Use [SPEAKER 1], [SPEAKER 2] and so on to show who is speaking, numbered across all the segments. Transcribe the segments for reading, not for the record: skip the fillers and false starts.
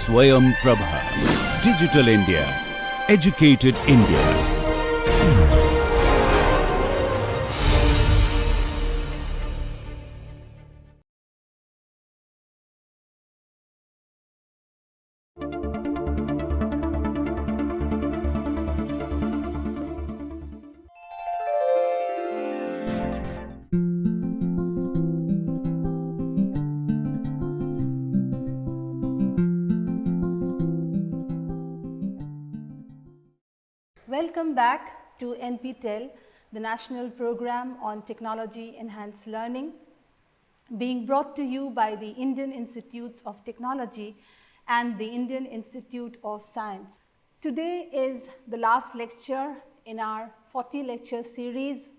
[SPEAKER 1] Swayam Prabha. Digital India. Educated India.
[SPEAKER 2] Welcome back to NPTEL, the National Program on Technology Enhanced Learning, being brought to you by the Indian Institutes of Technology and the Indian Institute of Science. Today is the last lecture in our 40-lecture series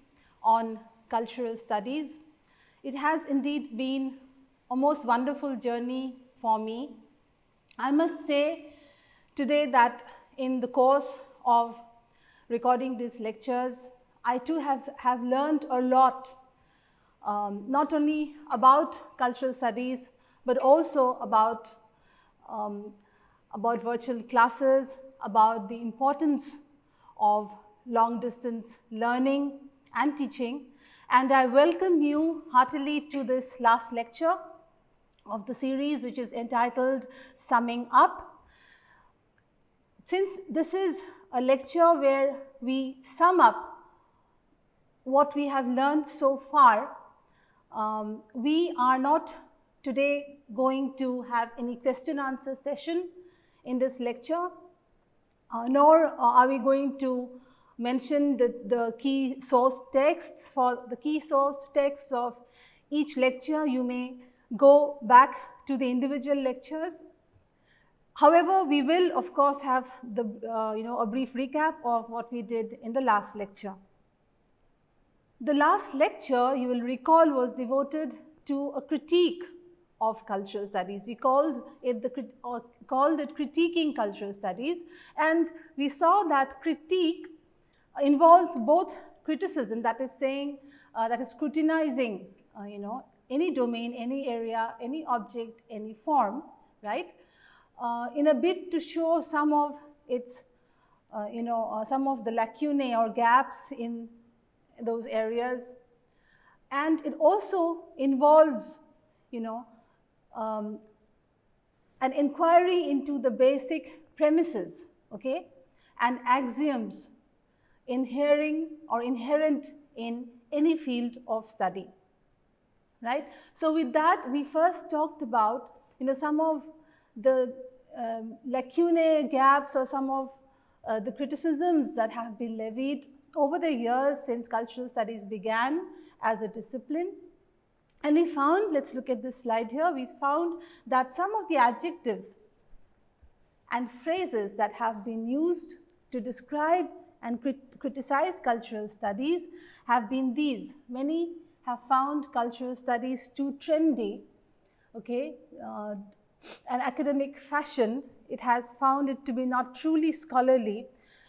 [SPEAKER 2] on cultural studies. It has indeed been a most wonderful journey for me. I must say today that in the course of recording these lectures, I too have learned a lot, not only about cultural studies, but also about virtual classes, about the importance of long distance learning and teaching. And I welcome you heartily to this last lecture of the series, which is entitled Summing Up. Since this is a lecture where we sum up what we have learned so far, we are not today going to have any question answer session in this lecture, nor are we going to mention the key source texts. For the key source texts of each lecture, you may go back to the individual lectures. However, we will of course have a brief recap of what we did in the last lecture. The last lecture, you will recall, was devoted to a critique of cultural studies. We called it critiquing cultural studies, and we saw that critique involves both criticism, that is saying that is scrutinizing any domain, any area, any object, any form, right, in a bid to show some of its some of the lacunae or gaps in those areas. And it also involves an inquiry into the basic premises, okay, and axioms inherent in any field of study, right? So with that, we first talked about some of the lacunae, gaps, or some of the criticisms that have been levied over the years since cultural studies began as a discipline. And we found, let's look at this slide here, we found that some of the adjectives and phrases that have been used to describe and criticize cultural studies have been these. Many have found cultural studies too trendy, okay, an academic fashion. It has found it to be not truly scholarly,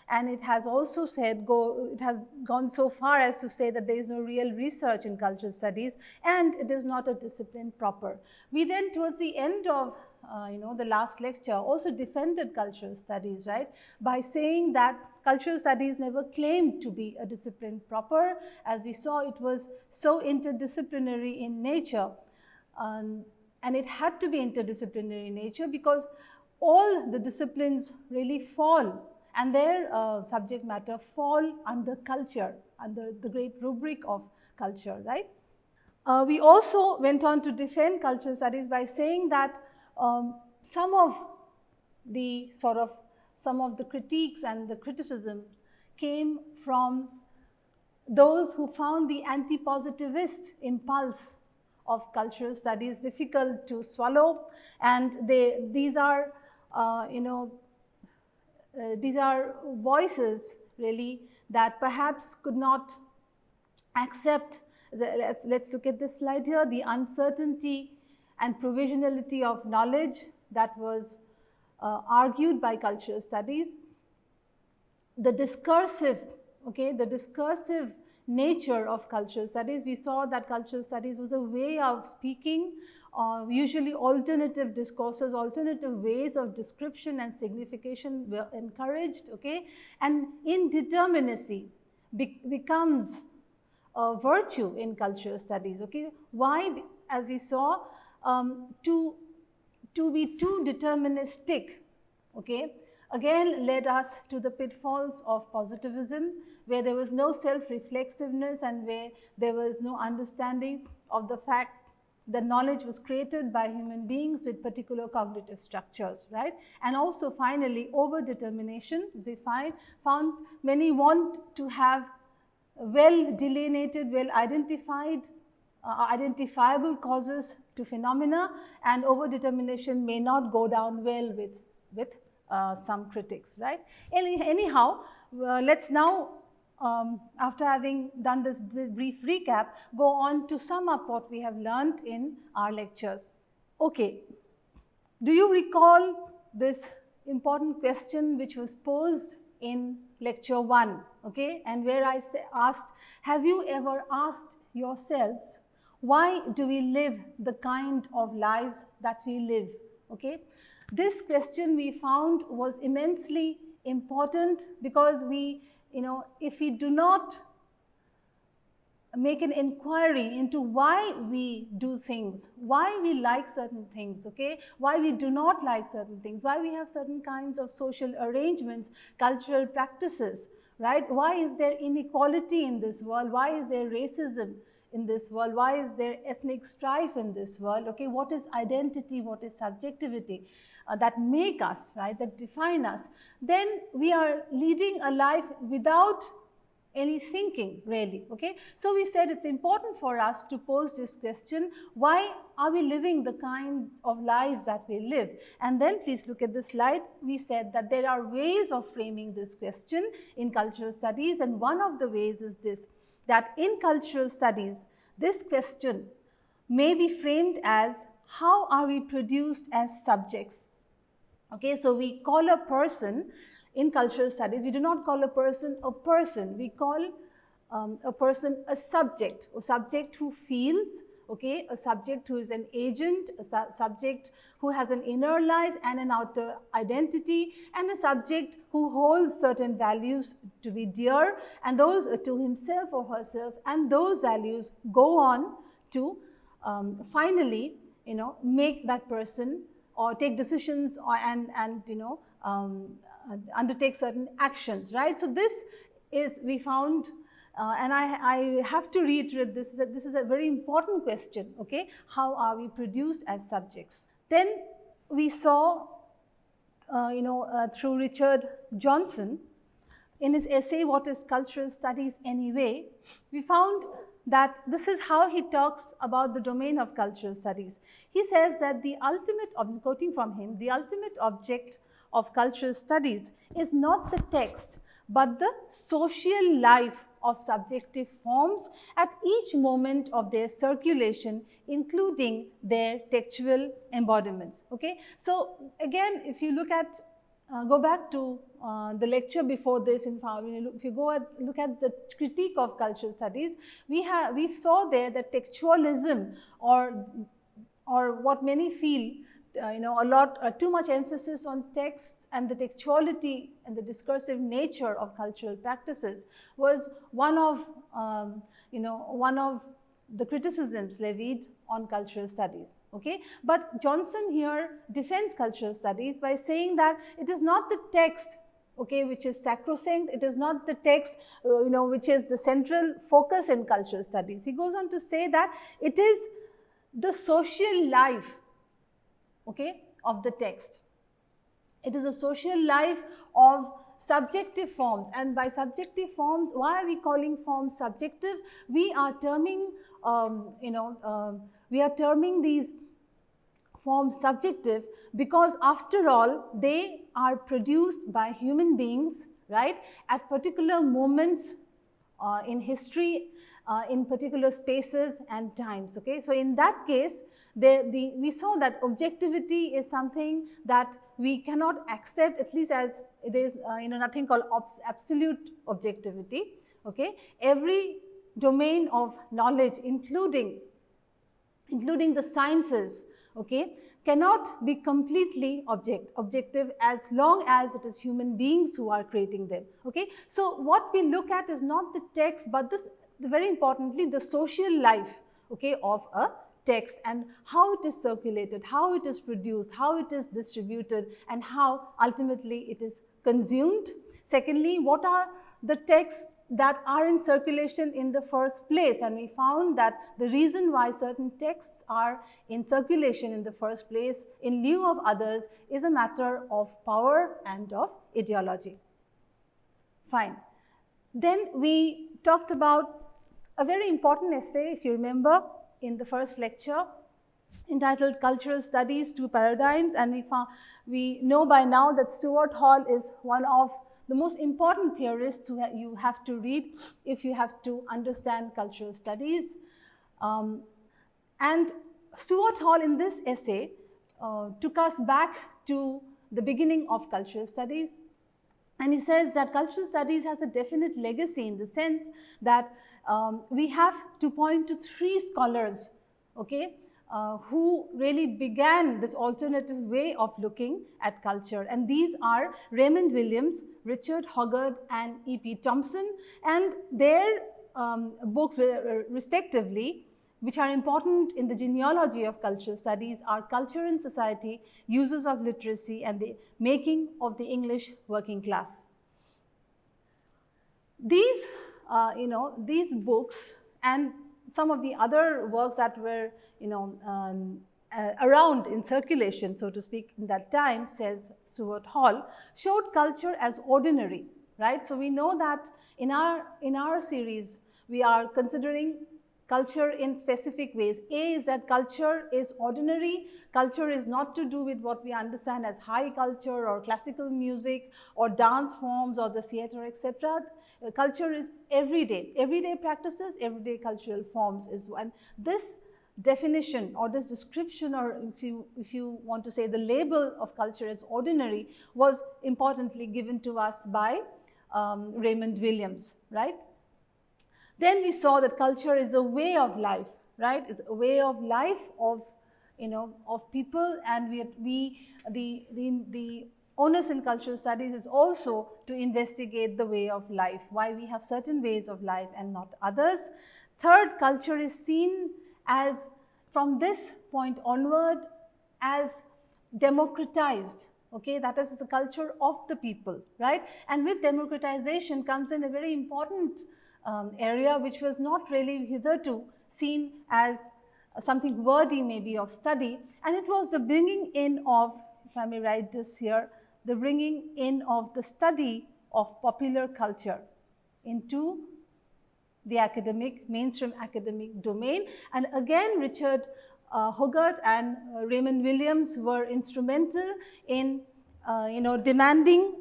[SPEAKER 2] and it has also said, it has gone so far as to say that there is no real research in cultural studies, and it is not a discipline proper. We then, towards the end of the last lecture, also defended cultural studies, right, by saying that cultural studies never claimed to be a discipline proper. As we saw, it was so interdisciplinary in nature, and it had to be interdisciplinary in nature because all the disciplines really fall, and their subject matter fall under culture, under the great rubric of culture, right? We also went on to defend cultural studies by saying that some of the critiques and the criticism came from those who found the anti-positivist impulse of cultural studies difficult to swallow, and these are voices really that perhaps could not accept. Let's look at this slide here, the uncertainty and provisionality of knowledge that was argued by cultural studies, the discursive nature of cultural studies. We saw that cultural studies was a way of speaking, usually alternative discourses, alternative ways of description and signification were encouraged, okay? And indeterminacy becomes a virtue in cultural studies, okay? Why? As we saw, to be too deterministic, okay, again led us to the pitfalls of positivism, where there was no self-reflexiveness and where there was no understanding of the fact that knowledge was created by human beings with particular cognitive structures, right? And also finally, over-determination. We found many want to have well delineated, well identified, identifiable causes to phenomena, and over-determination may not go down well with some critics, right? Anyhow, let's now, after having done this brief recap, go on to sum up what we have learned in our lectures. Okay, do you recall this important question which was posed in lecture 1, okay, and where I asked, have you ever asked yourselves, why do we live the kind of lives that we live, okay? This question we found was immensely important because we, if we do not make an inquiry into why we do things, why we like certain things, okay, why we do not like certain things, why we have certain kinds of social arrangements, cultural practices, right? Why is there inequality in this world? Why is there racism in this world? Why is there ethnic strife in this world? Okay, what is identity? What is subjectivity that make us, right, that define us? Then we are leading a life without any thinking, really, okay? So we said it's important for us to pose this question, why are we living the kind of lives that we live? And then please look at the slide. We said that there are ways of framing this question in cultural studies, and one of the ways is this, that in cultural studies, this question may be framed as, how are we produced as subjects? Okay, so we call a person, in cultural studies, we do not call a person, we call a person a subject who feels, okay, a subject who is an agent, a subject who has an inner life and an outer identity, and a subject who holds certain values to be dear, and those to himself or herself, and those values go on to finally, make that person or take decisions or, and undertake certain actions, right? So this is, we found, and I have to reiterate this, that this is a very important question, okay? How are we produced as subjects? Then we saw, through Richard Johnson, in his essay, What is Cultural Studies Anyway? We found that this is how he talks about the domain of cultural studies. He says that the ultimate, I'm quoting from him, the ultimate object of cultural studies is not the text, but the social life of subjective forms at each moment of their circulation, including their textual embodiments, okay? So again, if you look at, go back to the lecture before this, if you go and look at the critique of cultural studies, we saw there that textualism, or what many feel, too much emphasis on text and the textuality and the discursive nature of cultural practices was one of the criticisms levied on cultural studies, okay? But Johnson here defends cultural studies by saying that it is not the text, okay, which is sacrosanct, it is not the text, which is the central focus in cultural studies. He goes on to say that it is the social life, okay, of the text. It is a social life of subjective forms, and by subjective forms, why are we calling forms subjective? We are terming, these forms subjective because, after all, they are produced by human beings, right, at particular moments in history, in particular spaces and times, okay? So in that case, we saw that objectivity is something that we cannot accept, at least as it is, nothing called absolute objectivity, okay? Every domain of knowledge, including the sciences, okay, cannot be completely objective as long as it is human beings who are creating them, okay. So what we look at is not the text, but this, very importantly, the social life, okay, of a text, and how it is circulated, how it is produced, how it is distributed, and how ultimately it is consumed. Secondly, what are the texts that are in circulation in the first place, and we found that the reason why certain texts are in circulation in the first place in lieu of others is a matter of power and of ideology. Fine. Then we talked about a very important essay, if you remember, in the first lecture, entitled Cultural Studies, Two Paradigms, and we know by now that Stuart Hall is one of the most important theorists who you have to read if you have to understand cultural studies. And Stuart Hall in this essay took us back to the beginning of cultural studies, and he says that cultural studies has a definite legacy in the sense that we have to point to three scholars, okay, who really began this alternative way of looking at culture, and these are Raymond Williams, Richard Hoggart, and E.P. Thompson, and their books respectively, which are important in the genealogy of cultural studies, are Culture and Society, Uses of Literacy, and the Making of the English Working Class. These, these books and some of the other works that were, around in circulation, so to speak, in that time, says Stuart Hall, showed culture as ordinary, right? So we know that in our series, we are considering culture in specific ways. A is that culture is ordinary. Culture is not to do with what we understand as high culture or classical music or dance forms or the theater, etc. Culture is everyday practices, everyday cultural forms is one. This definition or this description, or if you want to say the label of culture as ordinary, was importantly given to us by Raymond Williams, right? Then we saw that culture is a way of life, right? It's a way of life of, of people, and the onus in cultural studies is also to investigate the way of life, why we have certain ways of life and not others. Third, culture is seen as, from this point onward, as democratized. Okay, that is the culture of the people, right? And with democratization comes in a very important area which was not really hitherto seen as something worthy maybe of study, and it was the bringing in of, if I may write this here, the bringing in of the study of popular culture into the mainstream academic domain. And again, Richard Hoggart and Raymond Williams were instrumental in, demanding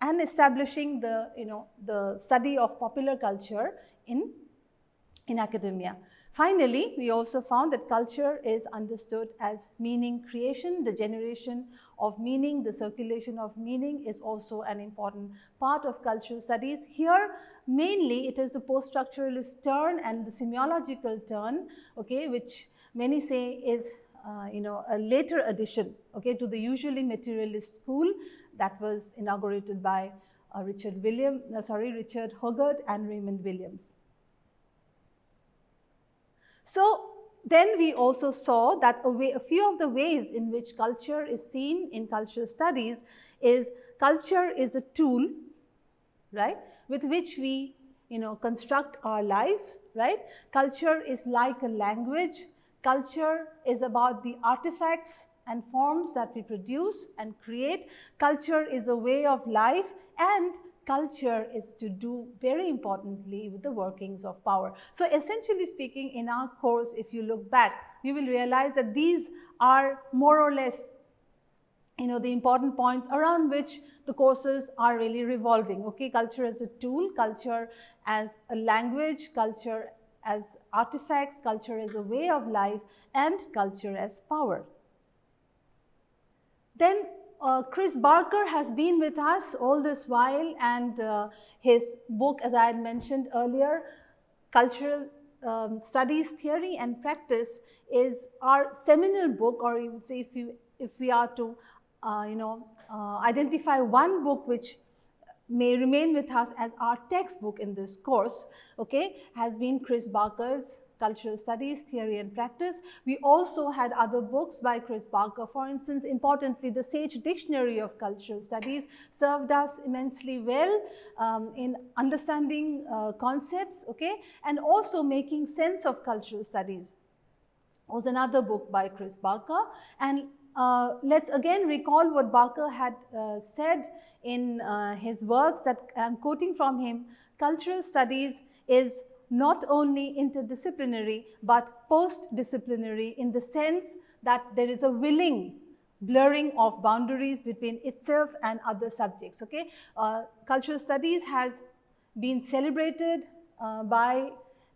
[SPEAKER 2] and establishing the study of popular culture in academia. Finally, we also found that culture is understood as meaning creation. The generation of meaning, the circulation of meaning is also an important part of cultural studies. Here, mainly, it is the post-structuralist turn and the semiological turn, okay, which many say is a later addition, okay, to the usually materialist school that was inaugurated by Richard Hoggart and Raymond Williams. So then we also saw that a few of the ways in which culture is seen in cultural studies is culture is a tool, right, with which we construct our lives, right? Culture is like a language. Culture is about the artifacts and forms that we produce and create. Culture is a way of life, and culture is to do, very importantly, with the workings of power. So essentially speaking, in our course, if you look back, you will realize that these are more or less the important points around which the courses are really revolving. Okay, culture as a tool, culture as a language, culture as artifacts, culture as a way of life, and culture as power. Then Chris Barker has been with us all this while, and his book, as I had mentioned earlier, Cultural Studies Theory and Practice is our seminal book, or you would say if we are to identify one book which may remain with us as our textbook in this course, okay, has been Chris Barker's Cultural Studies Theory and Practice. We also had other books by Chris Barker. For instance, importantly, the Sage Dictionary of Cultural Studies served us immensely well in understanding concepts, okay, and also making sense of cultural studies was another book by Chris Barker. And let's again recall what Barker had said in his works that I'm quoting from him. Cultural studies is not only interdisciplinary but post-disciplinary in the sense that there is a willing blurring of boundaries between itself and other subjects. Okay, cultural studies has been celebrated by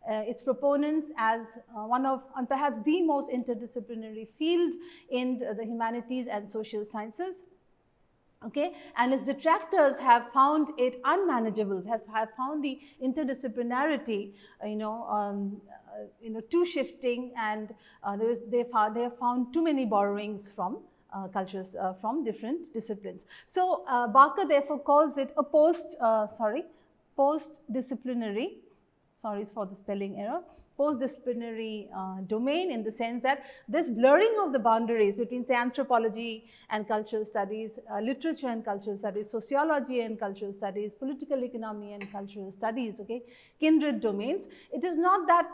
[SPEAKER 2] its proponents as one of, and perhaps the most interdisciplinary field in the humanities and social sciences. Okay, and its detractors have found it unmanageable, have found the interdisciplinarity, too shifting, and they have found too many borrowings from cultures from different disciplines. So Barker therefore calls it a post-disciplinary. Sorry for the spelling error. Post-disciplinary domain, in the sense that this blurring of the boundaries between, say, anthropology and cultural studies, literature and cultural studies, sociology and cultural studies, political economy and cultural studies, okay, kindred domains. It is not that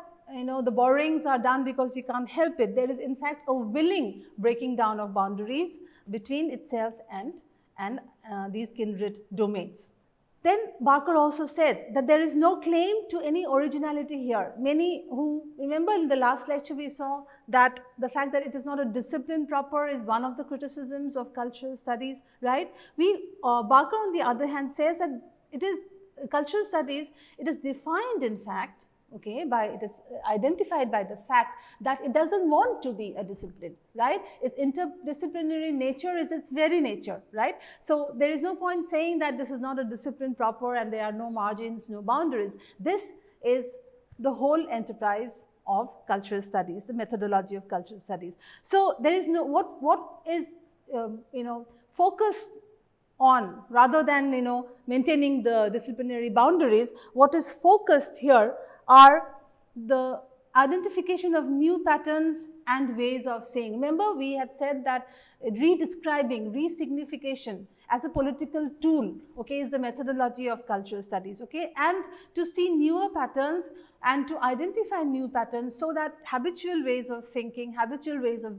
[SPEAKER 2] the borrowings are done because you can't help it. There is in fact a willing breaking down of boundaries between itself and these kindred domains. Then Barker also said that there is no claim to any originality here. Many who remember in the last lecture we saw that the fact that it is not a discipline proper is one of the criticisms of cultural studies, right? Barker on the other hand says that it is cultural studies, it is defined in fact, okay, it is identified by the fact that it doesn't want to be a discipline, right? Its interdisciplinary nature is its very nature, right? So there is no point saying that this is not a discipline proper and there are no margins, no boundaries. This is the whole enterprise of cultural studies, the methodology of cultural studies. So there is no, what is, focused on, rather than, maintaining the disciplinary boundaries, what is focused here are the identification of new patterns and ways of saying. Remember, we had said that redescribing, resignification as a political tool, okay, is the methodology of cultural studies, okay, and to see newer patterns and to identify new patterns so that habitual ways of thinking, habitual ways of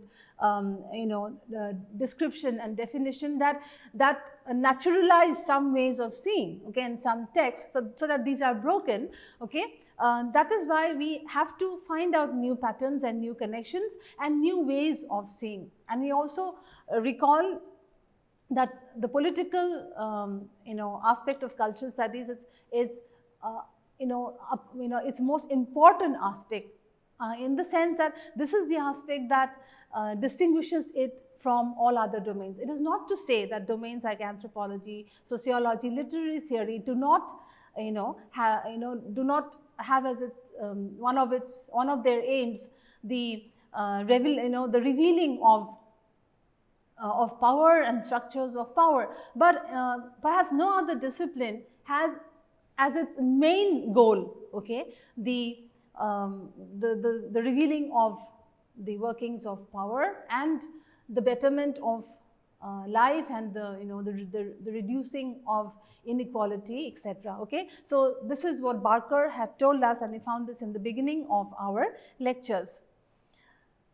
[SPEAKER 2] description and definition that naturalize some ways of seeing, okay, and some texts, so that these are broken, okay. That is why we have to find out new patterns and new connections and new ways of seeing. And we also recall that the political aspect of cultural studies is its most important aspect, in the sense that this is the aspect that distinguishes it from all other domains. It is not to say that domains like anthropology, sociology, literary theory do not have as its one of their aims the revealing of power and structures of power, but perhaps no other discipline has as its main goal, okay, the revealing of the workings of power and the betterment of life and the reducing of inequality, etc. Okay, so this is what Barker had told us, and we found this in the beginning of our lectures.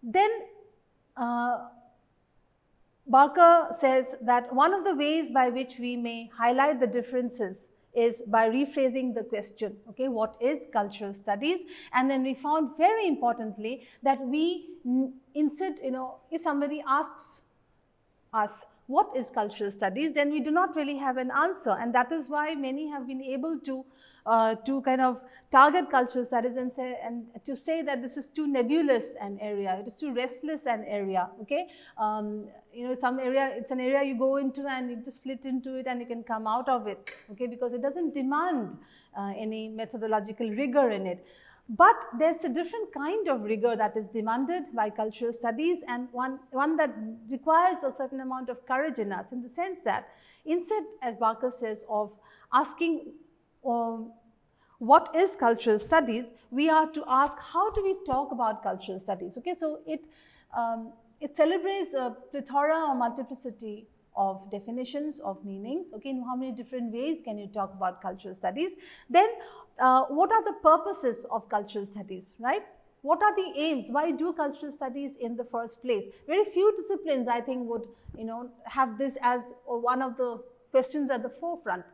[SPEAKER 2] Then Barker says that one of the ways by which we may highlight the differences is by rephrasing the question, okay, what is cultural studies? And then we found very importantly that we insert, if somebody asks us what is cultural studies, then we do not really have an answer, and that is why many have been able to kind of target cultural studies and say that this is too nebulous an area, it is too restless an area, okay. Some area, it's an area you go into and you just flit into it and you can come out of it, okay, because it doesn't demand any methodological rigor in it. But there's a different kind of rigor that is demanded by cultural studies, and one that requires a certain amount of courage in us, in the sense that instead, as Barker says, of asking what is cultural studies, we are to ask how do we talk about cultural studies. Okay, so it celebrates a plethora or multiplicity of definitions, of meanings. Okay, in how many different ways can you talk about cultural studies? Then what are the purposes of cultural studies, right? What are the aims? Why do cultural studies in the first place? Very few disciplines, I think, would have this as one of the questions at the forefront,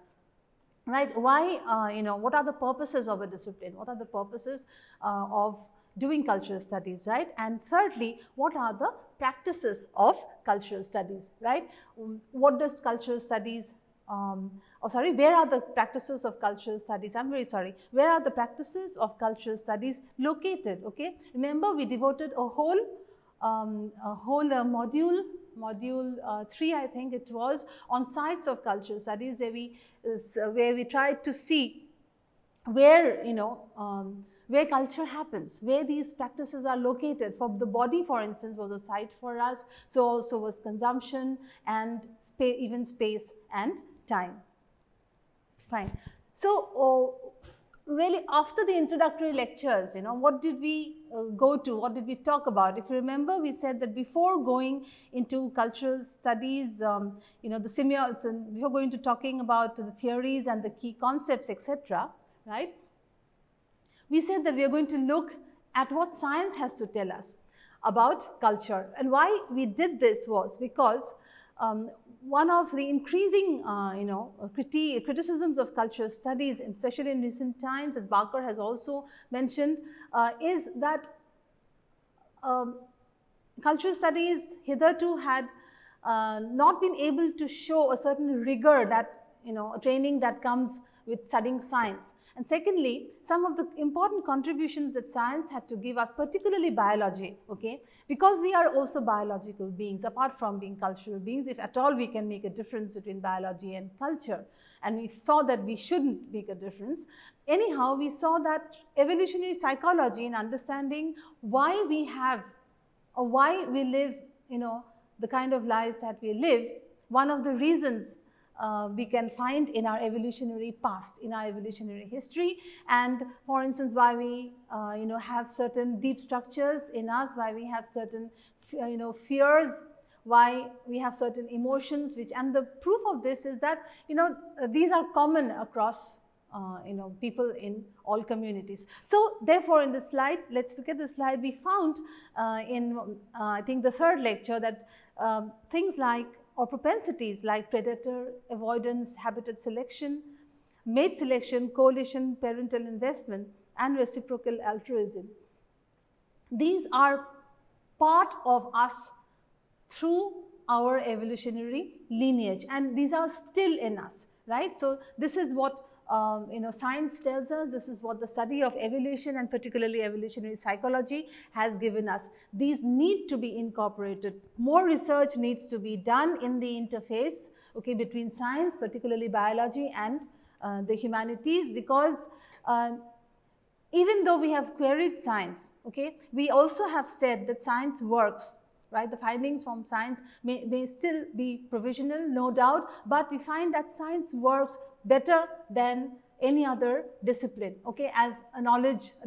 [SPEAKER 2] right? Why, what are the purposes of a discipline? What are the purposes of doing cultural studies, right? And thirdly, what are the practices of cultural studies, right? What does cultural studies, where are the practices of cultural studies? I'm very sorry. Where are the practices of cultural studies located? Okay, remember we devoted a whole module 3, I think it was, on sites of cultural studies, where we tried to see where where culture happens, where these practices are located. For the body, for instance, was a site for us. So also was consumption and even space and time. Fine. So really, after the introductory lectures, what did we go to? What did we talk about? If you remember, we said that before going into cultural studies, before going to talking about the theories and the key concepts, etc., right? We said that we are going to look at what science has to tell us about culture. And why we did this was because one of the increasing criticisms of cultural studies, especially in recent times, as Barker has also mentioned, is that cultural studies hitherto had not been able to show a certain rigor, that a training that comes with studying science. And secondly, some of the important contributions that science had to give us, particularly biology, okay, because we are also biological beings, apart from being cultural beings. If at all we can make a difference between biology and culture, and we saw that we shouldn't make a difference. Anyhow, we saw that evolutionary psychology, in understanding why we have, or why we live, the kind of lives that we live, one of the reasons we can find in our evolutionary past, in our evolutionary history. And for instance, why we have certain deep structures in us, why we have certain fears, why we have certain emotions, and the proof of this is that these are common across people in all communities. So therefore, in this slide, let's look at the slide. We found in I think the third lecture that things like, or propensities like predator avoidance, habitat selection, mate selection, coalition, parental investment, and reciprocal altruism, these are part of us through our evolutionary lineage, and these are still in us, right? So this is what science tells us. This is what the study of evolution, and particularly evolutionary psychology, has given us. These need to be incorporated. More research needs to be done in the interface, okay, between science, particularly biology, and the humanities, because even though we have queried science, okay, we also have said that science works, right? The findings from science may still be provisional, no doubt, but we find that science works better than any other discipline, okay, as a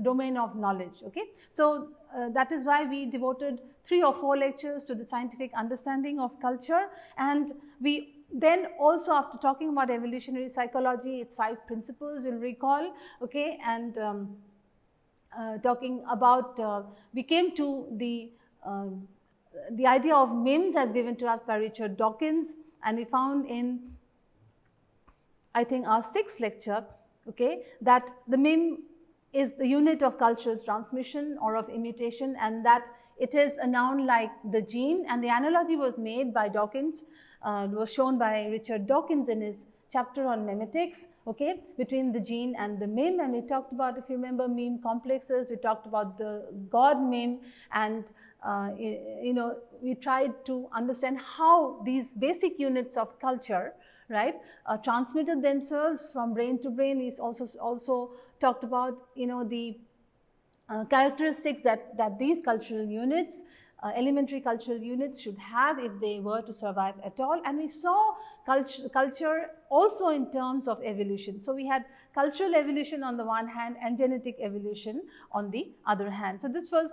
[SPEAKER 2] domain of knowledge, okay. So that is why we devoted 3 or 4 lectures to the scientific understanding of culture. And we then also, after talking about evolutionary psychology, its 5 principles, you'll recall, okay, and talking about, we came to the idea of MIMS as given to us by Richard Dawkins, and we found in, I think, our 6th lecture, okay, that the MIM is the unit of cultural transmission or of imitation, and that it is a noun like the gene. And the analogy was made by Dawkins, was shown by Richard Dawkins in his chapter on memetics, okay, between the gene and the MIM. And we talked about, if you remember, meme complexes, we talked about the God MIM, and we tried to understand how these basic units of culture, right, transmitted themselves from brain to brain. We also talked about, the characteristics that these cultural units, elementary cultural units should have if they were to survive at all. And we saw culture also in terms of evolution. So we had cultural evolution on the one hand and genetic evolution on the other hand. So this was,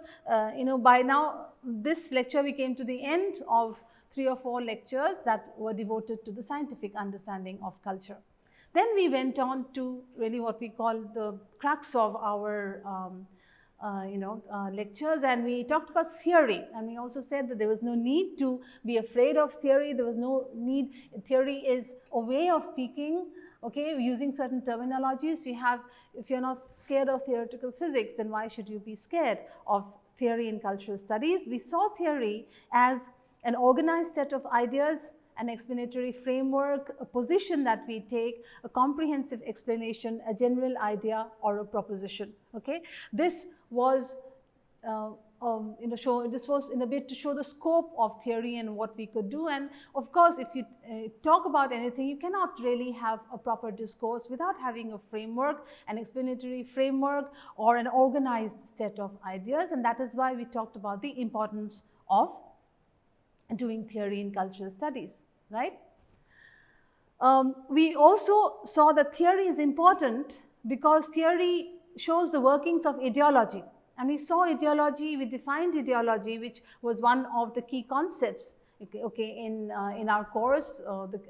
[SPEAKER 2] by now this lecture, we came to the end of 3 or 4 lectures that were devoted to the scientific understanding of culture. Then we went on to really what we call the crux of our lectures, and we talked about theory, and we also said that there was no need to be afraid of theory. There was no need. Theory is a way of speaking, okay, using certain terminologies. If you're not scared of theoretical physics, then why should you be scared of theory in cultural studies? We saw theory as an organized set of ideas, an explanatory framework, a position that we take, a comprehensive explanation, a general idea, or a proposition. Okay, this was this was in a bit to show the scope of theory and what we could do. And of course, if you talk about anything, you cannot really have a proper discourse without having a framework, an explanatory framework, or an organized set of ideas. And that is why we talked about the importance of doing theory in cultural studies, right? We also saw that theory is important because theory shows the workings of ideology. And we saw ideology, we defined ideology, which was one of the key concepts in our course.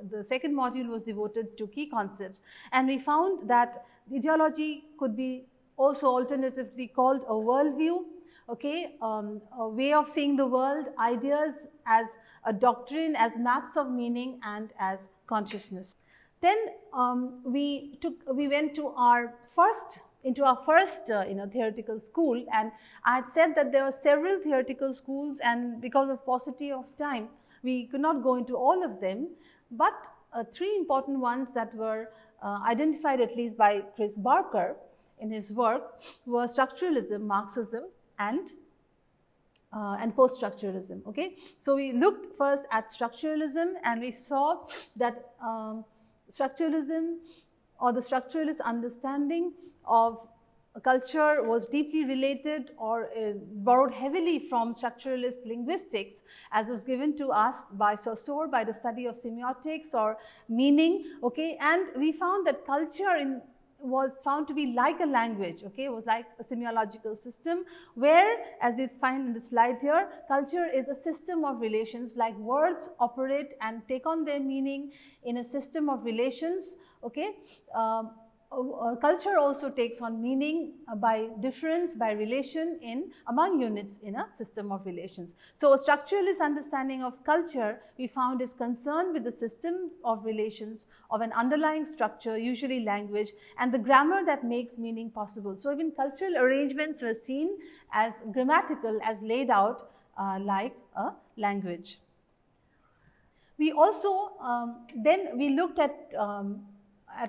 [SPEAKER 2] The second module was devoted to key concepts. And we found that ideology could be also alternatively called a worldview, okay, a way of seeing the world, ideas as a doctrine, as maps of meaning, and as consciousness. Then we went to our first theoretical school, and I had said that there were several theoretical schools, and because of paucity of time, we could not go into all of them, but 3 important ones that were identified at least by Chris Barker in his work were structuralism, Marxism, and post-structuralism. Okay, so we looked first at structuralism, and we saw that structuralism, or the structuralist understanding of culture, was deeply related or borrowed heavily from structuralist linguistics, as was given to us by Saussure by the study of semiotics or meaning. Okay, and we found that culture was found to be like a language, okay, it was like a semiological system, where, as you find in the slide here, culture is a system of relations, like words operate and take on their meaning in a system of relations. Okay, culture also takes on meaning by difference, by relation among units in a system of relations. So a structuralist understanding of culture, we found, is concerned with the systems of relations of an underlying structure, usually language, and the grammar that makes meaning possible. So even cultural arrangements were seen as grammatical, as laid out like a language. We also then we looked at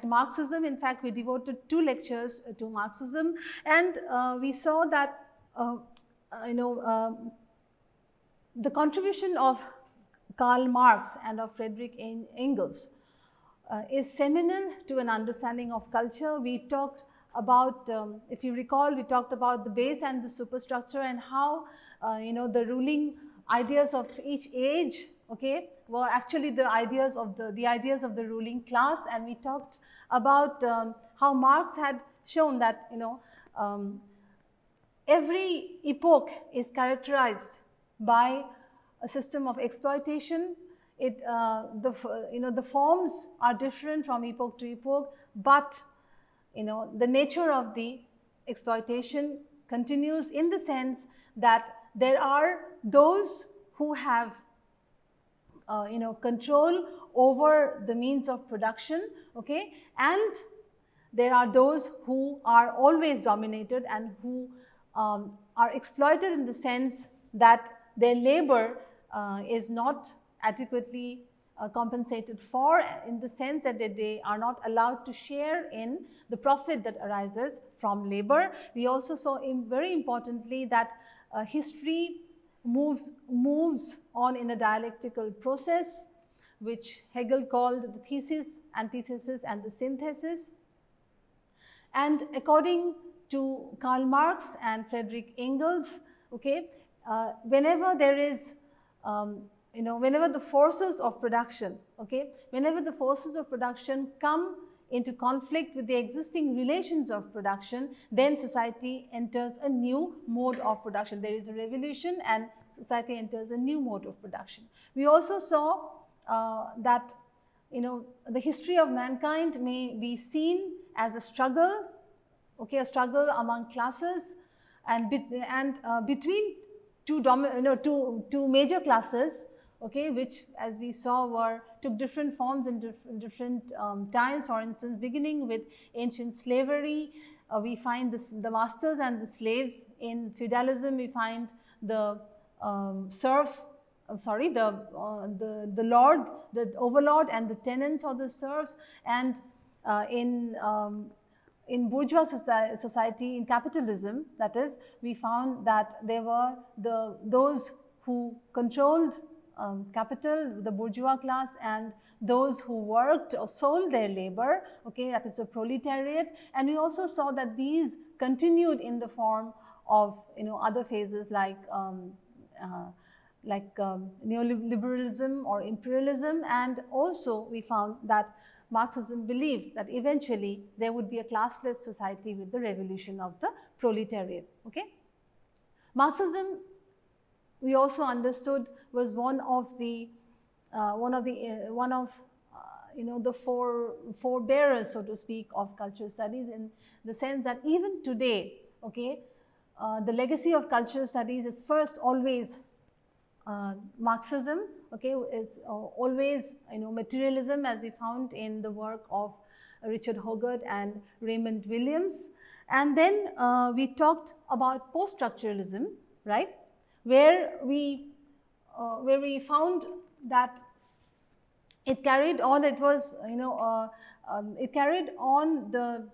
[SPEAKER 2] Marxism. In fact, we devoted 2 lectures to Marxism, and we saw that the contribution of Karl Marx and of Friedrich Engels is seminal to an understanding of culture. We talked about, if you recall, we talked about the base and the superstructure, and how the ruling ideas of each age, okay, were actually the ideas of the ruling class. And we talked about how Marx had shown that every epoch is characterized by a system of exploitation. The forms are different from epoch to epoch, but the nature of the exploitation continues, in the sense that there are those who have control over the means of production, okay, and there are those who are always dominated and who are exploited, in the sense that their labor is not adequately compensated for, in the sense that they are not allowed to share in the profit that arises from labor. We also saw, very importantly, that history moves on in a dialectical process, which Hegel called the thesis, antithesis, and the synthesis. And according to Karl Marx and Friedrich Engels, okay, whenever there is, whenever the forces of production, okay, whenever the forces of production come into conflict with the existing relations of production, then society enters a new mode of production. There is a revolution and society enters a new mode of production. We also saw that the history of mankind may be seen as a struggle, okay, a struggle among classes and between two major classes, okay, which as we saw took different forms in different times. For instance, beginning with ancient slavery, we find the masters and the slaves. In feudalism, we find the serfs, the lord, the overlord, and the tenants or the serfs. And in bourgeois society, in capitalism, that is, we found that there were those who controlled capital, the bourgeois class, and those who worked or sold their labor, okay, that is the proletariat. And we also saw that these continued in the form of other phases like neoliberalism or imperialism. And also we found that Marxism believed that eventually there would be a classless society with the revolution of the proletariat. Okay, Marxism, we also understood, was one of the forebearers, so to speak, of cultural studies, in the sense that even today, okay, the legacy of cultural studies is first always Marxism, okay, is always materialism, as we found in the work of Richard Hogarth and Raymond Williams. And then we talked about post-structuralism, right, where we found that it carried on. It was it carried on the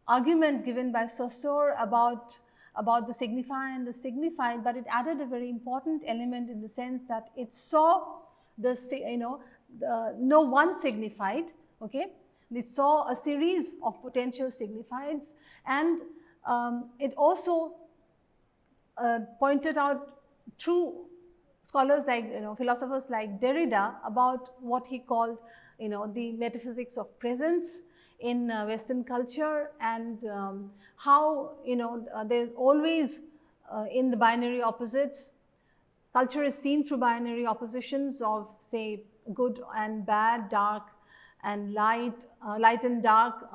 [SPEAKER 2] argument given by Saussure about the signifier and the signified, but it added a very important element in the sense that it saw no one signified, okay, it saw a series of potential signifieds. And it also pointed out through scholars like philosophers like Derrida about what he called the metaphysics of presence in Western culture, and how there's always in the binary opposites, culture is seen through binary oppositions of, say, good and bad, dark and light, light and dark,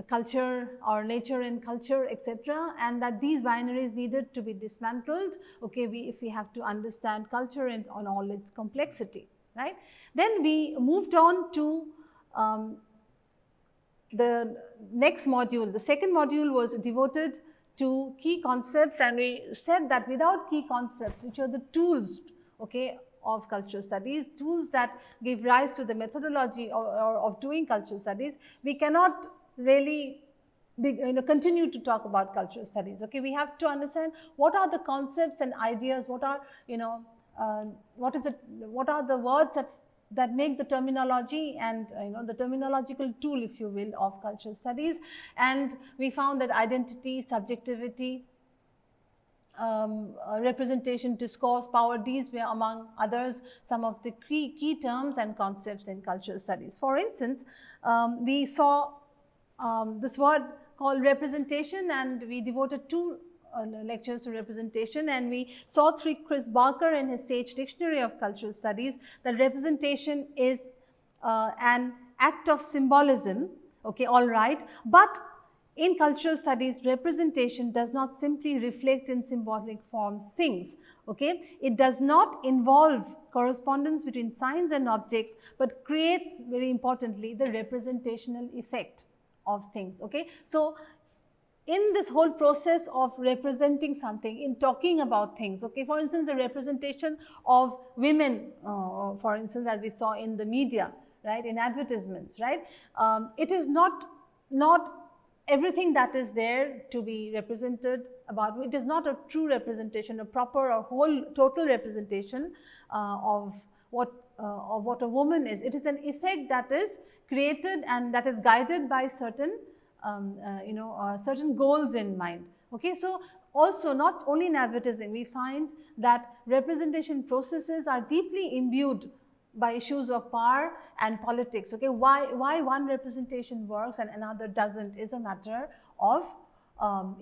[SPEAKER 2] culture or nature and culture, etc., and that these binaries needed to be dismantled, okay, if we have to understand culture and on all its complexity, right. Then we moved on to the next module. The second module was devoted to key concepts, and we said that without key concepts, which are the tools, okay, of cultural studies, tools that give rise to the methodology of doing cultural studies, we cannot really continue to talk about cultural studies. Okay, we have to understand what are the concepts and ideas, what are what are the words that make the terminology and the terminological tool, if you will, of cultural studies. And we found that identity, subjectivity, representation, discourse, power, these were among others some of the key terms and concepts in cultural studies. For instance, we saw this word called representation, and we devoted 2 lectures to representation, and we saw through Chris Barker in his Sage Dictionary of Cultural Studies that representation is an act of symbolism, okay, all right, but in cultural studies, representation does not simply reflect in symbolic form things, okay. It does not involve correspondence between signs and objects, but creates, very importantly, the representational effect of things, okay. So in this whole process of representing something, in talking about things, okay, for instance, the representation of women, for instance, as we saw in the media, right, in advertisements, right, it is not everything that is there to be represented about. It is not a true representation, a proper or whole total representation of what a woman is. It is an effect that is created and that is guided by certain certain goals in mind. Okay, so also not only in advertising, we find that representation processes are deeply imbued by issues of power and politics. Okay, why one representation works and another doesn't is a matter of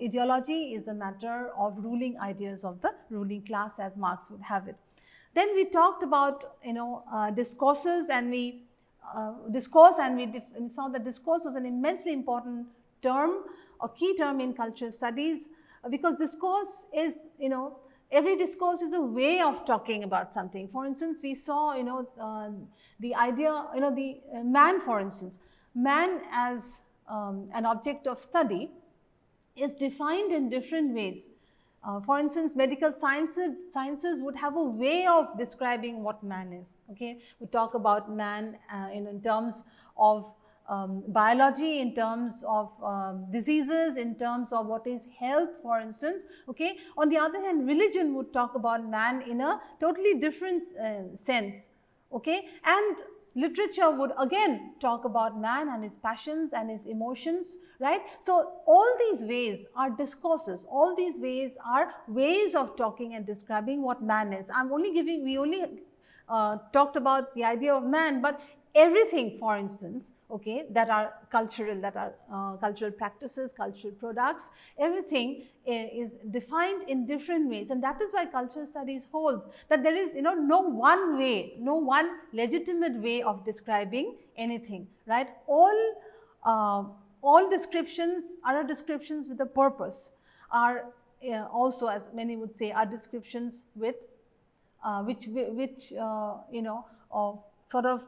[SPEAKER 2] ideology, is a matter of ruling ideas of the ruling class, as Marx would have it. Then we talked about discourses, and we saw that discourse was an immensely important term, a key term in cultural studies, because discourse is, every discourse is a way of talking about something. For instance, we saw, the idea, the man, for instance, man as an object of study is defined in different ways. For instance, medical sciences would have a way of describing what man is. Okay, we talk about man in terms of biology, in terms of diseases, in terms of what is health, for instance. Okay, on the other hand, religion would talk about man in a totally different sense. Okay, and literature would again talk about man and his passions and his emotions, right? So all these ways are discourses, all these ways are ways of talking and describing what man is. We only talked about the idea of man, but everything, for instance, okay, that are cultural, cultural practices, cultural products, everything is defined in different ways. And that is why cultural studies holds that there is, no one way, no one legitimate way of describing anything, right? All descriptions are descriptions with a purpose, are also, as many would say, are descriptions with which sort of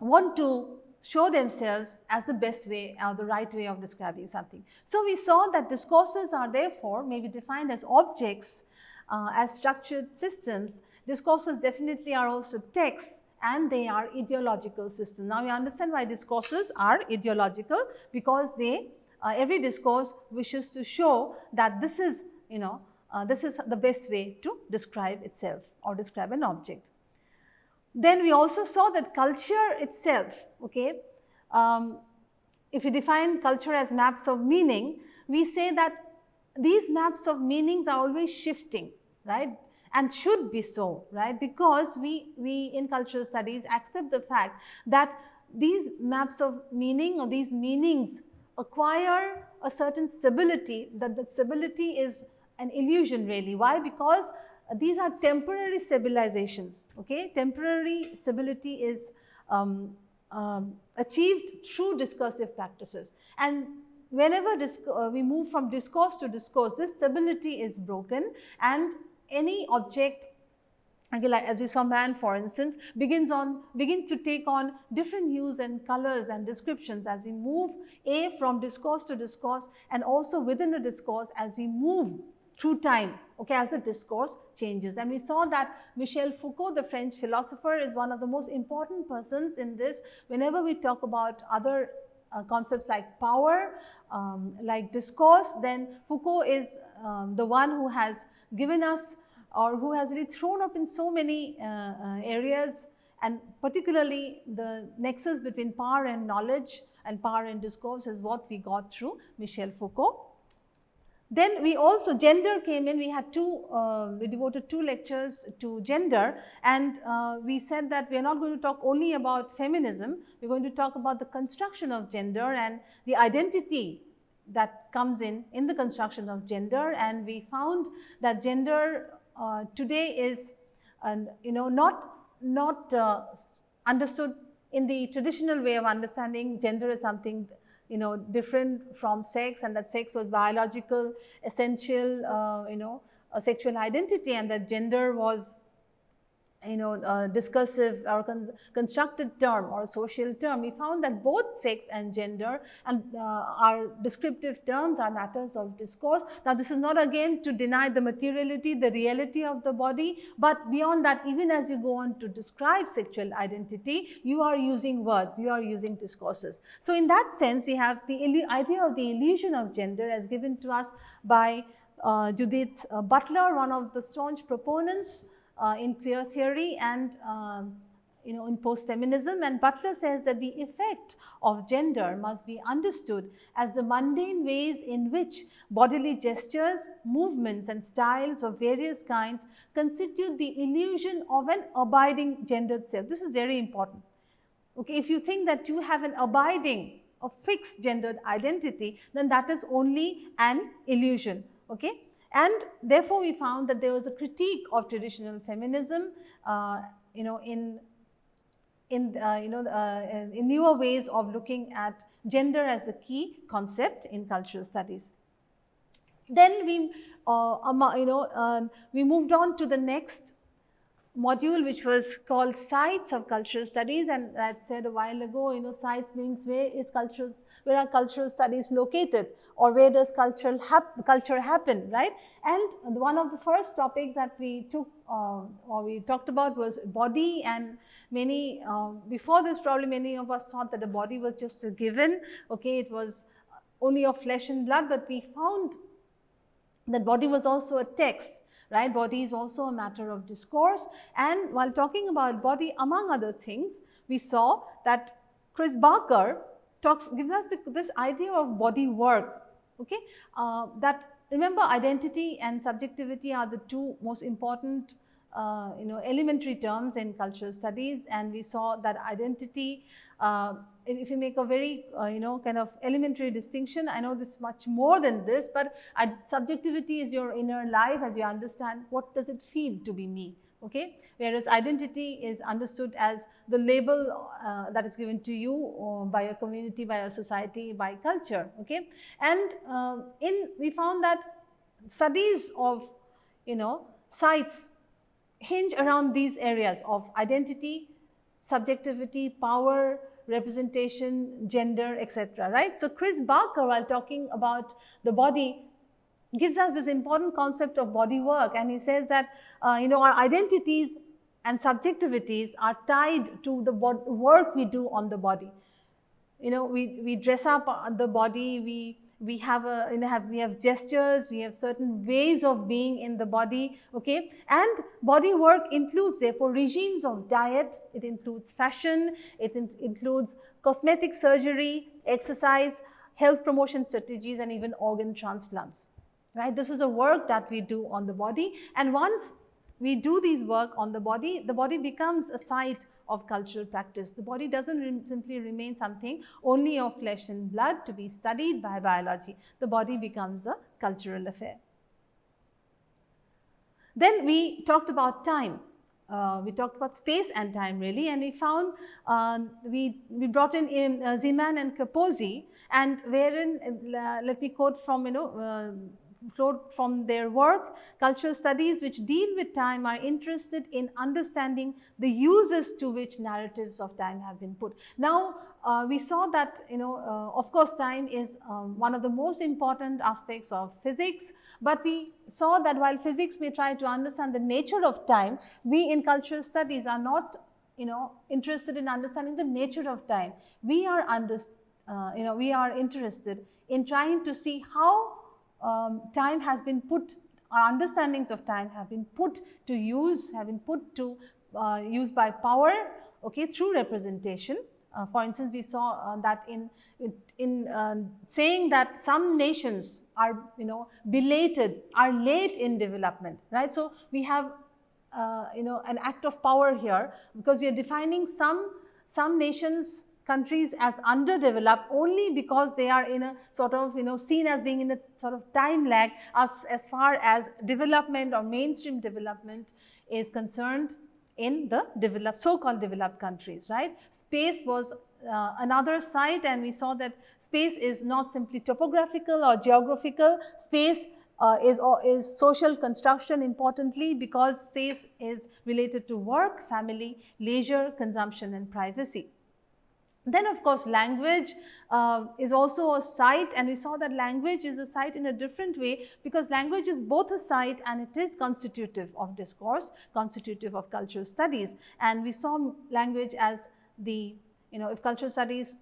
[SPEAKER 2] want to show themselves as the best way or the right way of describing something. So we saw that discourses are therefore maybe defined as objects, as structured systems. Discourses definitely are also texts, and they are ideological systems. Now we understand why discourses are ideological, because every discourse wishes to show that this is the best way to describe itself or describe an object. Then we also saw that culture itself, okay, if we define culture as maps of meaning, we say that these maps of meanings are always shifting, right, and should be so, right, because we in cultural studies accept the fact that these maps of meaning or these meanings acquire a certain stability, that the stability is an illusion really. Why? Because these are temporary stabilizations. Okay, temporary stability is achieved through discursive practices, and whenever we move from discourse to discourse, this stability is broken, and any object, like as we saw man, for instance, begins to take on different hues and colors and descriptions as we move from discourse to discourse, and also within a discourse as we move through time, okay, as the discourse changes. And we saw that Michel Foucault, the French philosopher, is one of the most important persons in this. Whenever we talk about other concepts like power, like discourse, then Foucault is the one who has given us, or who has really thrown up in so many areas, and particularly the nexus between power and knowledge and power and discourse is what we got through Michel Foucault. Then we also, gender came in. We had we devoted 2 lectures to gender, and we said that we are not going to talk only about feminism. We're going to talk about the construction of gender and the identity that comes in the construction of gender. And we found that gender today is, not understood in the traditional way of understanding. Gender is something different from sex, and that sex was biological, essential, a sexual identity, and that gender was, discursive or constructed term or social term. We found that both sex and gender and are descriptive terms, are matters of discourse. Now this is not again to deny the materiality, the reality of the body, but beyond that, even as you go on to describe sexual identity, you are using words, you are using discourses. So in that sense, we have the idea of the illusion of gender as given to us by Judith Butler, one of the staunch proponents in queer theory, and in post-feminism, and Butler says that the effect of gender must be understood as the mundane ways in which bodily gestures, movements and styles of various kinds constitute the illusion of an abiding gendered self. This is very important. Okay, if you think that you have an abiding or fixed gendered identity, then that is only an illusion. Okay, and therefore we found that there was a critique of traditional feminism, in newer ways of looking at gender as a key concept in cultural studies. Then we moved on to the next module, which was called Sites of Cultural Studies, and I said a while ago, sites means where are cultural studies located, or where does culture happen, right? And one of the first topics that we took or we talked about was body, and before this probably many of us thought that the body was just a given, okay, it was only of flesh and blood, but we found that body was also a text. Right? Body is also a matter of discourse, and while talking about body, among other things, we saw that Chris Barker gives us this idea of body work. Okay, that remember, identity and subjectivity are the two most important elementary terms in cultural studies, and we saw that identity, if you make a very kind of elementary distinction, I know this much more than this, but subjectivity is your inner life as you understand what does it feel to be me. Okay, whereas identity is understood as the label that is given to you by a community, by a society, by culture. Okay, and we found that studies of sites hinge around these areas of identity, subjectivity, power, representation, gender, etc. Right? So Chris Barker, while talking about the body, gives us this important concept of body work, and he says that our identities and subjectivities are tied to the work we do on the body. We dress up the body, we have gestures, we have certain ways of being in the body, okay, and body work includes therefore regimes of diet, it includes fashion, it includes cosmetic surgery, exercise, health promotion strategies, and even organ transplants. Right? This is a work that we do on the body, and once we do these work on the body becomes a site of cultural practice. The body doesn't simply remain something only of flesh and blood to be studied by biology. The body becomes a cultural affair. Then we talked about time. We talked about space and time really, and we found we brought in Zeman and Capozzi, and wherein let me quote from their work, cultural studies which deal with time are interested in understanding the uses to which narratives of time have been put. Now, we saw that, of course, time is one of the most important aspects of physics, but we saw that while physics may try to understand the nature of time, we in cultural studies are not, interested in understanding the nature of time. We are interested in trying to see how time has been put, our understandings of time have been put to use, use by power, okay, through representation. For instance, we saw that in saying that some nations are, are late in development, right? So we have, an act of power here, because we are defining some nations, countries as underdeveloped only because they are in a sort of, seen as being in a sort of time lag as far as development or mainstream development is concerned in the so-called developed countries, right? Space was another site, and we saw that space is not simply topographical or geographical. Space is social construction, importantly, because space is related to work, family, leisure, consumption and privacy. Then of course language is also a site, and we saw that language is a site in a different way, because language is both a site and it is constitutive of discourse, constitutive of cultural studies. And we saw language as the, if cultural studies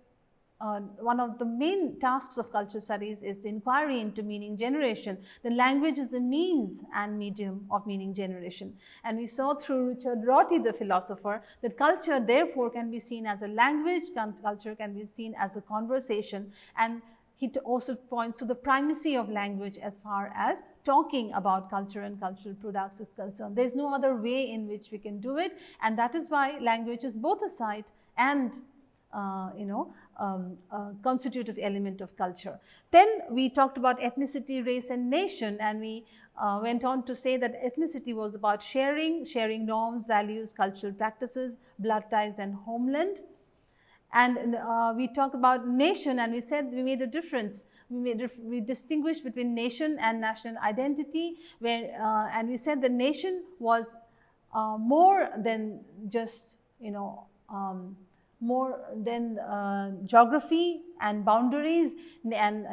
[SPEAKER 2] one of the main tasks of cultural studies is the inquiry into meaning generation. Then language is the means and medium of meaning generation. And we saw through Richard Rorty, the philosopher, that culture therefore can be seen as a language, culture can be seen as a conversation, and he also points to the primacy of language as far as talking about culture and cultural products is concerned. There is no other way in which we can do it, and that is why language is both a site and constitutive element of culture. Then we talked about ethnicity, race and nation, and we went on to say that ethnicity was about sharing norms, values, cultural practices, blood ties and homeland. And we talked about nation, and we said we made a difference. We distinguished between nation and national identity, and we said the nation was more than just more than geography and boundaries and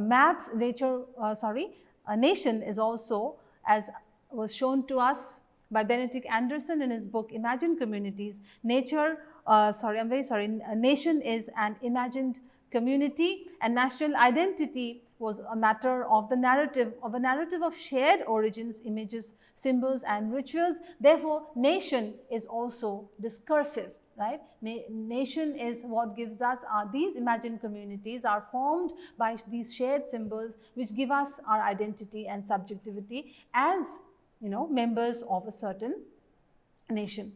[SPEAKER 2] maps. A nation is also, as was shown to us by Benedict Anderson in his book Imagined Communities, a nation is an imagined community, and national identity was a matter of a narrative of shared origins, images, symbols and rituals. Therefore, nation is also discursive, right? Nation is what gives us these imagined communities are formed by these shared symbols which give us our identity and subjectivity as members of a certain nation.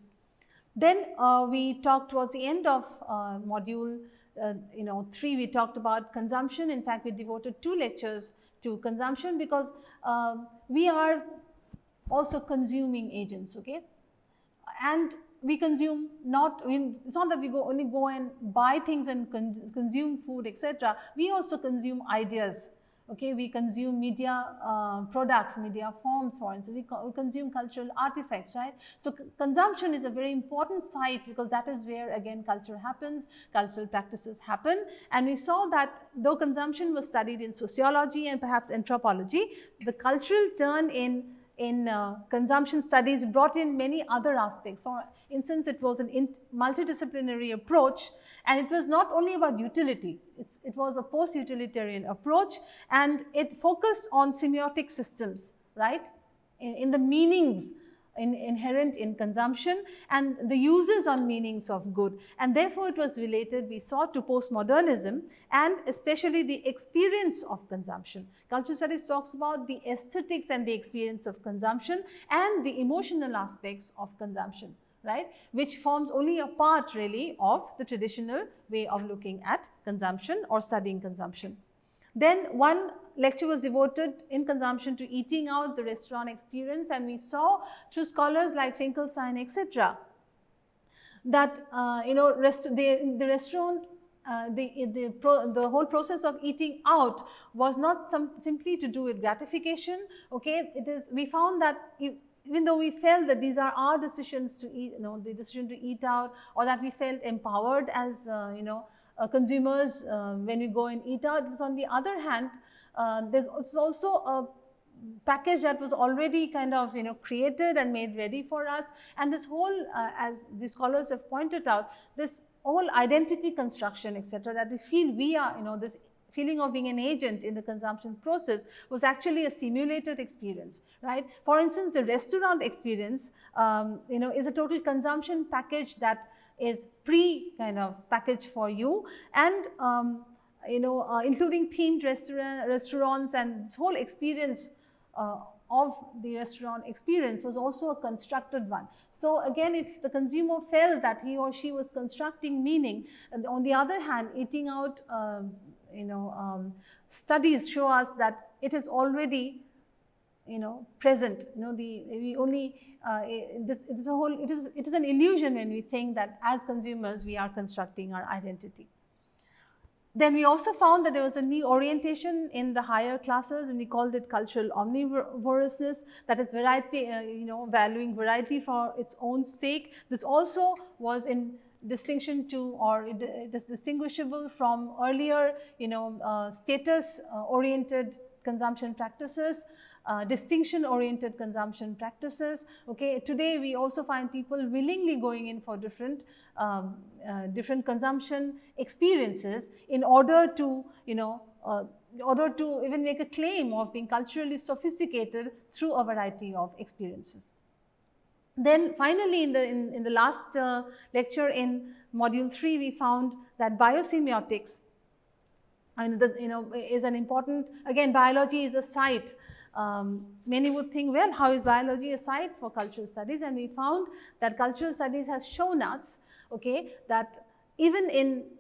[SPEAKER 2] Then we talked towards the end of module 3, we talked about consumption. In fact, we devoted 2 lectures to consumption because we are also consuming agents, okay? And we consume it's not that we only go and buy things and consume food, etc. We also consume ideas. Okay, we consume media products, media forms, for instance, we consume cultural artifacts, right? So consumption is a very important site because that is where again culture happens, cultural practices happen. And we saw that though consumption was studied in sociology and perhaps anthropology, the cultural turn in consumption studies brought in many other aspects. For instance, it was a multidisciplinary approach, and it was not only about utility, it was a post-utilitarian approach, and it focused on semiotic systems, right, in the meanings inherent in consumption and the uses on meanings of good. And therefore, it was related, we saw, to postmodernism and especially the experience of consumption. Cultural studies talks about the aesthetics and the experience of consumption and the emotional aspects of consumption, right, which forms only a part really of the traditional way of looking at consumption or studying consumption. Then one lecture was devoted in consumption to eating out, the restaurant experience, and we saw through scholars like Finkelstein, etc., that the restaurant, the whole process of eating out was not simply to do with gratification. Okay, we found that even though we felt that these are our decisions to eat, the decision to eat out, or that we felt empowered as consumers when we go and eat out, on the other hand, there's also a package that was already kind of created and made ready for us. And this whole, as the scholars have pointed out, this whole identity construction, etc., that we feel we are, this feeling of being an agent in the consumption process was actually a simulated experience, right? For instance, the restaurant experience, is a total consumption package that is kind of packaged for you, and including themed restaurants, and this whole experience of the restaurant experience was also a constructed one. So again, if the consumer felt that he or she was constructing meaning, and on the other hand, eating out, studies show us that it is already present. It is an illusion when we think that as consumers we are constructing our identity. Then we also found that there was a new orientation in the higher classes, and we called it cultural omnivorousness, that is variety, valuing variety for its own sake. This also was in distinction to, or it is distinguishable from earlier, status oriented consumption practices. distinction-oriented consumption practices. Okay, today we also find people willingly going in for different consumption experiences in order to, in order to even make a claim of being culturally sophisticated through a variety of experiences. Then finally, in the last lecture in module 3, we found that biosemiotics, is an important, again, biology is a site. Many would think, well, how is biology a site for cultural studies? And we found that cultural studies has shown us, okay, that even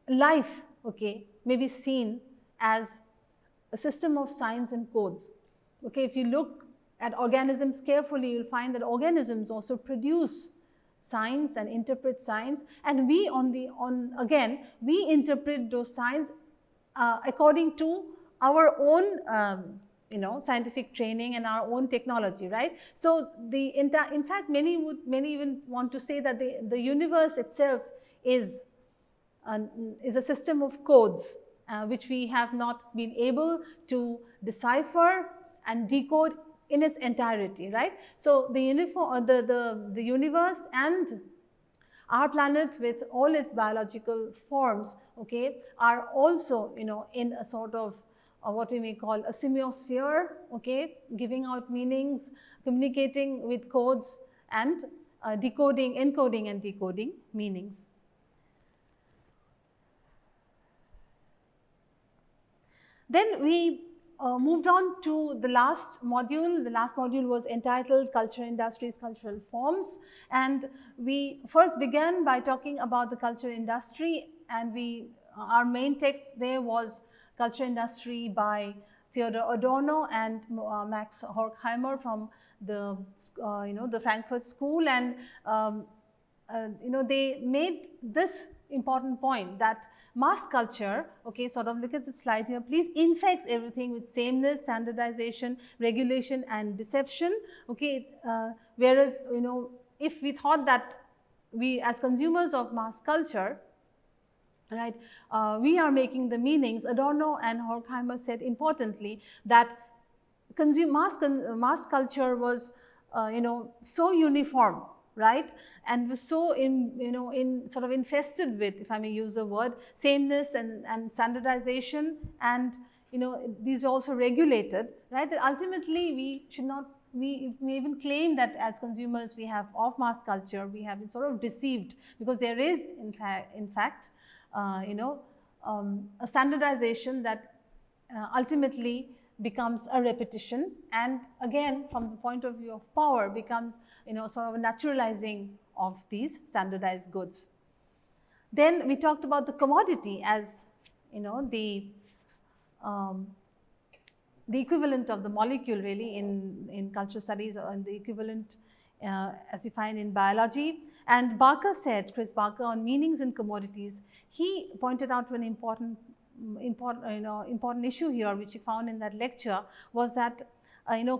[SPEAKER 2] life, okay, may be seen as a system of signs and codes. Okay, if you look at organisms carefully, you will find that organisms also produce signs and interpret signs, and we we interpret those signs according to our own scientific training and our own technology, right? So in fact, many even want to say that the universe itself is a system of codes which we have not been able to decipher and decode in its entirety, right? So the universe and our planet with all its biological forms, okay, are also, in a sort of what we may call a semiosphere, okay, giving out meanings, communicating with codes, and encoding and decoding meanings. Then we moved on to the last module. The last module was entitled Culture Industries, Cultural Forms, and we first began by talking about the culture industry, and our main text there was Culture Industry by Theodor Adorno and Max Horkheimer from the Frankfurt School, and they made this important point that mass culture, okay, sort of look at the slide here, please, infects everything with sameness, standardization, regulation, and deception, okay, whereas, if we thought that we as consumers of mass culture, right, we are making the meanings, Adorno and Horkheimer said importantly that mass culture was, so uniform, right, and was so sort of infested with, if I may use the word, sameness and standardization, and these were also regulated, right, that ultimately we may even claim that as consumers we have of mass culture, we have been sort of deceived, because there is in fact a standardization that ultimately becomes a repetition, and again from the point of view of power becomes sort of a naturalizing of these standardized goods. Then we talked about the commodity as the equivalent of the molecule really in cultural studies, or the equivalent as you find in biology. And Chris Barker, on meanings and commodities, he pointed out to an important issue here, which he found in that lecture, was that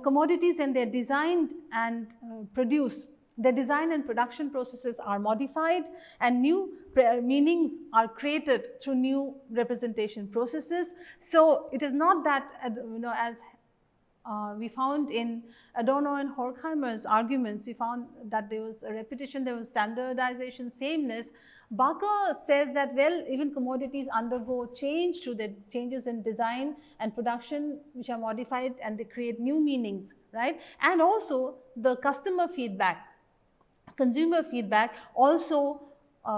[SPEAKER 2] commodities, when they're designed and produced, the design and production processes are modified, and new meanings are created through new representation processes. So it is not that as we found in Adorno and Horkheimer's arguments, we found that there was a repetition, there was standardization, sameness. Barker says that, well, even commodities undergo change through the changes in design and production, which are modified, and they create new meanings, right? And also the customer feedback, consumer feedback also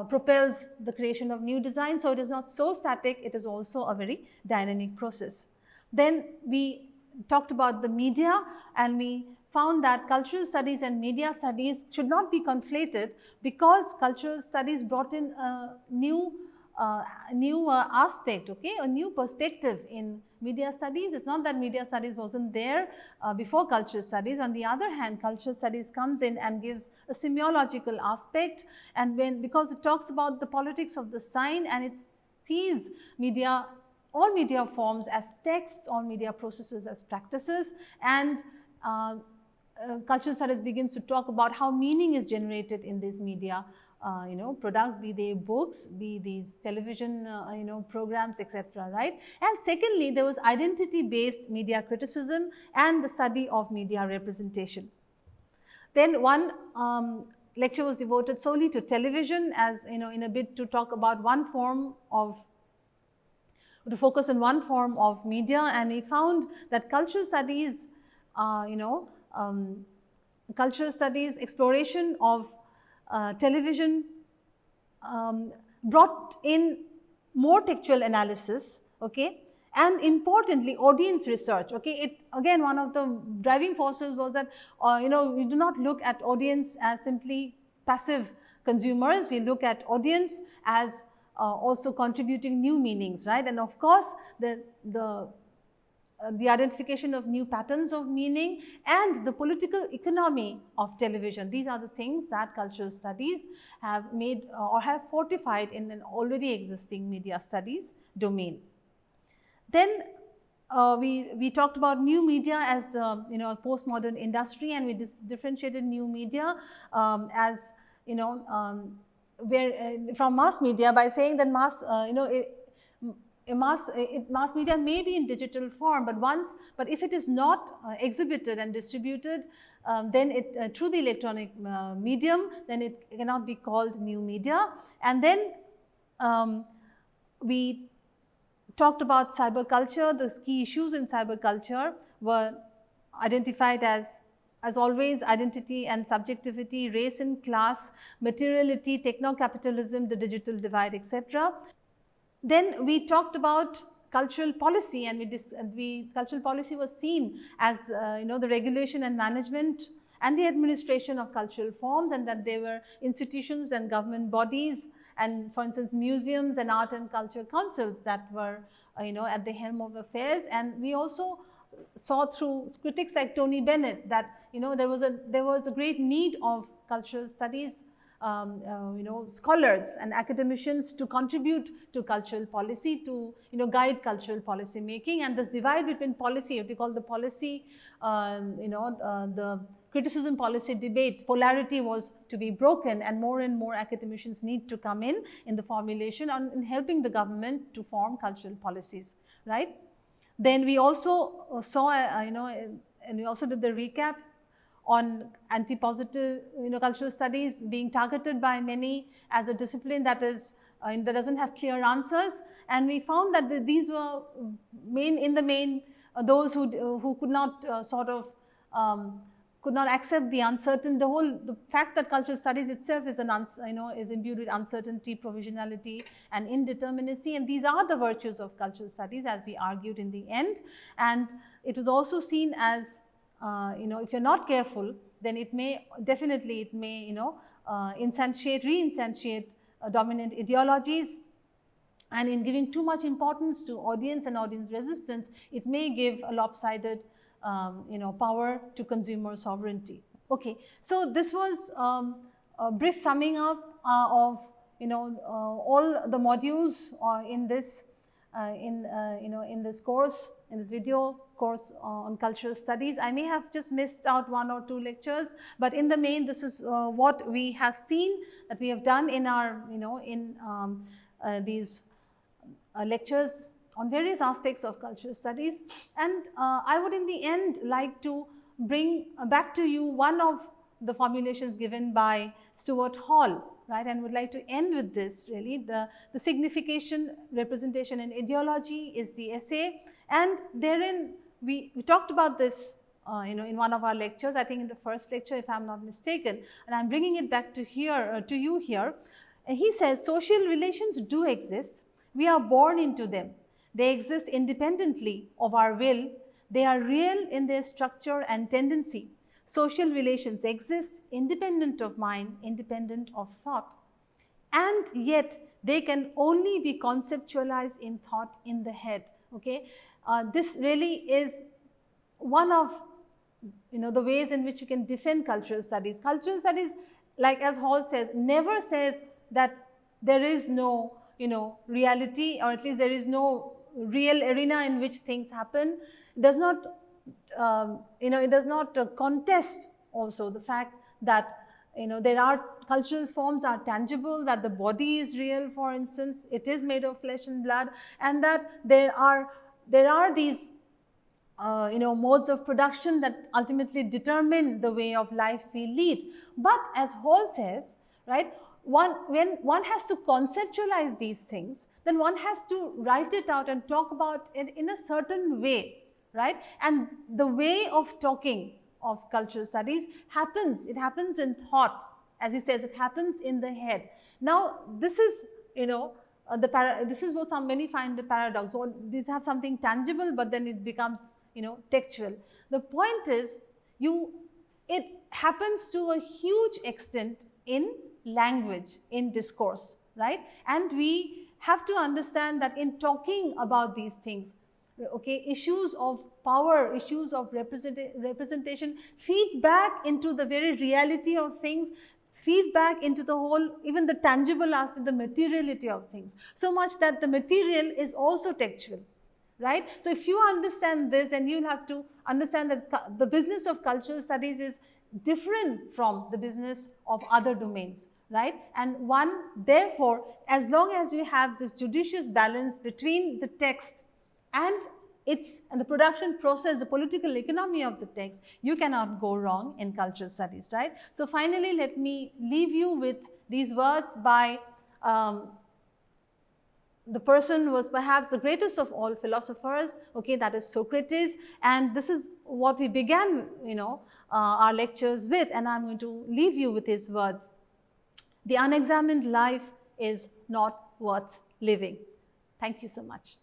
[SPEAKER 2] propels the creation of new design. So it is not so static, it is also a very dynamic process. Then we talked about the media, and we found that cultural studies and media studies should not be conflated, because cultural studies brought in a new aspect, okay, a new perspective in media studies. It's not that media studies wasn't there before cultural studies. On the other hand, cultural studies comes in and gives a semiological aspect, and because it talks about the politics of the sign, and it sees media, all media forms as texts, all media processes as practices, and cultural studies begins to talk about how meaning is generated in this media, products, be they books, be these television, programs, etc., right? And secondly, there was identity-based media criticism and the study of media representation. Then one lecture was devoted solely to television, as in a bid to talk about to focus on one form of media, and we found that cultural studies, exploration of television brought in more textual analysis, okay, and importantly audience research. Okay, it again, one of the driving forces was that we do not look at audience as simply passive consumers, we look at audience as also contributing new meanings, right? And of course the identification of new patterns of meaning and the political economy of television. These are the things that cultural studies have made or have fortified in an already existing media studies domain. Then we talked about new media as a postmodern industry, and we differentiated new media as from mass media by saying that mass media may be in digital form, but if it is not exhibited and distributed then it through the electronic medium, then it cannot be called new media. And then we talked about cyber culture. The key issues in cyber culture were identified as always, identity and subjectivity, race and class, materiality, techno-capitalism, the digital divide, etc. Then we talked about cultural policy, and cultural policy was seen as the regulation and management and the administration of cultural forms, and that there were institutions and government bodies, and for instance museums and art and culture councils that were at the helm of affairs. And we also saw through critics like Tony Bennett that there was a great need of cultural studies scholars and academicians to contribute to cultural policy, to guide cultural policy making. And this divide between policy, what we call the policy, the criticism policy debate, polarity was to be broken, and more academicians need to come in the formulation and in helping the government to form cultural policies, right? Then we also saw, and we also did the recap on anti-positive cultural studies being targeted by many as a discipline that doesn't have clear answers. And we found that these were in the main those who could not could not accept the uncertain, the fact that cultural studies itself is is imbued with uncertainty, provisionality and indeterminacy, and these are the virtues of cultural studies, as we argued in the end. And it was also seen as if you're not careful, then it may definitely re-instantiate dominant ideologies, and in giving too much importance to audience and audience resistance, it may give a lopsided power to consumer sovereignty. Okay, so this was a brief summing up of all the modules in this in this course, in this video course on cultural studies. I may have just missed out 1 or 2 lectures, but in the main this is what we have seen, that we have done in our these lectures on various aspects of cultural studies. And I would in the end like to bring back to you one of the formulations given by Stuart Hall, right, and would like to end with this really. The signification, representation and ideology is the essay, and therein we talked about this in one of our lectures, I think in the first lecture if I am not mistaken, and I am bringing it back to you here. And he says social relations do exist, we are born into them. They exist independently of our will. They are real in their structure and tendency. Social relations exist independent of mind, independent of thought. And yet they can only be conceptualized in thought in the head. Okay, this really is one of the ways in which you can defend cultural studies. Cultural studies, like as Hall says, never says that there is no reality, or at least there is no real arena in which things happen. It does not it does not contest also the fact that there are cultural forms are tangible, that the body is real, for instance, it is made of flesh and blood, and that there are these modes of production that ultimately determine the way of life we lead. But as Hall says, right, when one has to conceptualize these things, then one has to write it out and talk about it in a certain way, right? And the way of talking of cultural studies happens in thought. As he says, it happens in the head. Now, this is, this is what many find the paradox. Well, these have something tangible, but then it becomes, textual. The point is, it happens to a huge extent in language, in discourse, right? And we have to understand that in talking about these things, okay, issues of power, issues of representation feed back into the very reality of things, feed back into the whole, even the tangible aspect, the materiality of things, so much that the material is also textual, right? So if you understand this, then you'll have to understand that the business of cultural studies is different from the business of other domains, right? And one, therefore, as long as you have this judicious balance between the text and the production process, the political economy of the text, you cannot go wrong in cultural studies, right? So finally, let me leave you with these words by the person who was perhaps the greatest of all philosophers, okay, that is Socrates. And this is what we began, our lectures with, and I'm going to leave you with his words. The unexamined life is not worth living. Thank you so much.